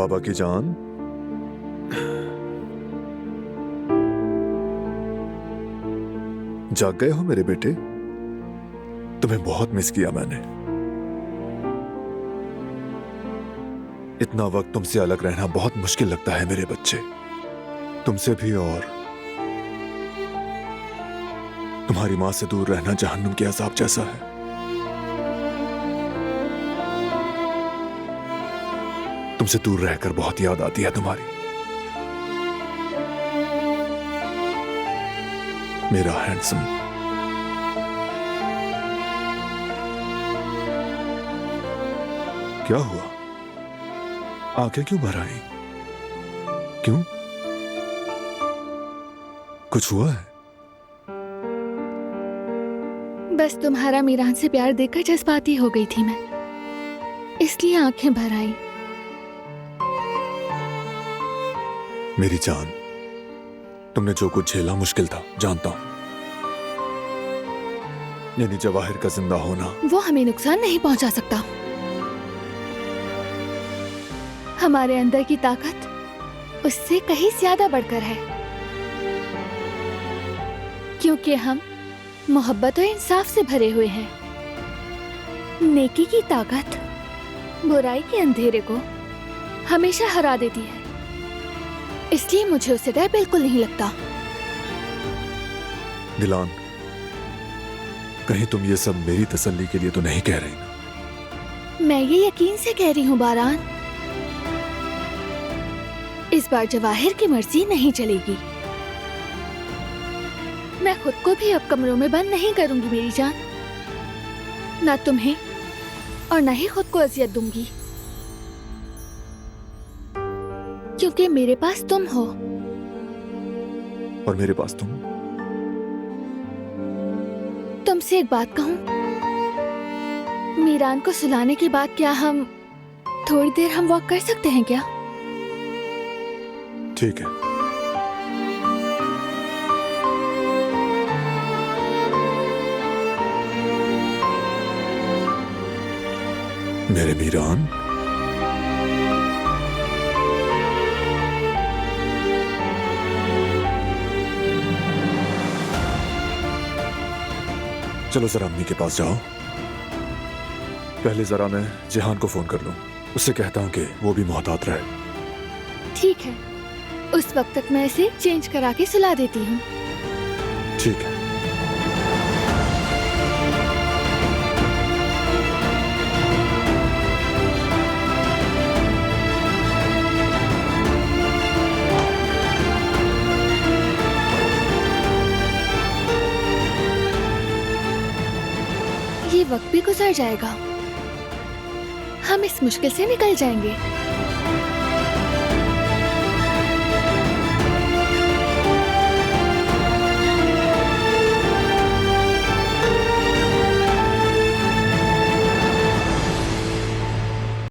बाबा की जान, जाग गए हो मेरे बेटे? तुम्हें बहुत मिस किया मैंने। इतना वक्त तुमसे अलग रहना बहुत मुश्किल लगता है मेरे बच्चे, तुमसे भी, और तुम्हारी मां से दूर रहना जहन्नुम के अजाब जैसा है। तुमसे दूर रहकर बहुत याद आती है तुम्हारी। मेरा हैंडसम। क्या हुआ? आंखें क्यों भर आई? क्यों? कुछ हुआ है? बस तुम्हारा मीरान से प्यार देखकर जज्बाती हो गई थी मैं, इसलिए आंखें भर आई। मेरी जान, तुमने जो कुछ झेला मुश्किल था, जानता हूं। यानी जवाहिर का जिंदा होना वो हमें नुकसान नहीं पहुंचा सकता। हमारे अंदर की ताकत उससे कहीं ज्यादा बढ़कर है, क्योंकि हम मोहब्बत और इंसाफ से भरे हुए हैं। नेकी की ताकत बुराई के अंधेरे को हमेशा हरा देती है, इसलिए मुझे उससे डर बिल्कुल नहीं लगता। दिलान, कहीं तुम ये सब मेरी तसल्ली के लिए तो नहीं कह रही ना? मैं ये यकीन से कह रही हूँ बारान, इस बार जवाहिर की मर्जी नहीं चलेगी। मैं खुद को भी अब कमरों में बंद नहीं करूंगी मेरी जान, ना तुम्हें और ना ही खुद को अजियत दूंगी, क्योंकि मेरे पास तुम हो। और मेरे पास तुम। तुमसे एक बात कहूं, मीरान को सुलाने के बाद क्या हम थोड़ी देर हम वॉक कर सकते हैं क्या? ठीक है। मेरे मीरान, चलो जरा अम्मी के पास जाओ। पहले जरा मैं जिहान को फोन कर लूं, उससे कहता हूं कि वो भी मोहतात रहे। ठीक है, उस वक्त तक मैं इसे चेंज करा के सुला देती हूँ। ठीक है। ये वक्त भी गुजर जाएगा, हम इस मुश्किल से निकल जाएंगे।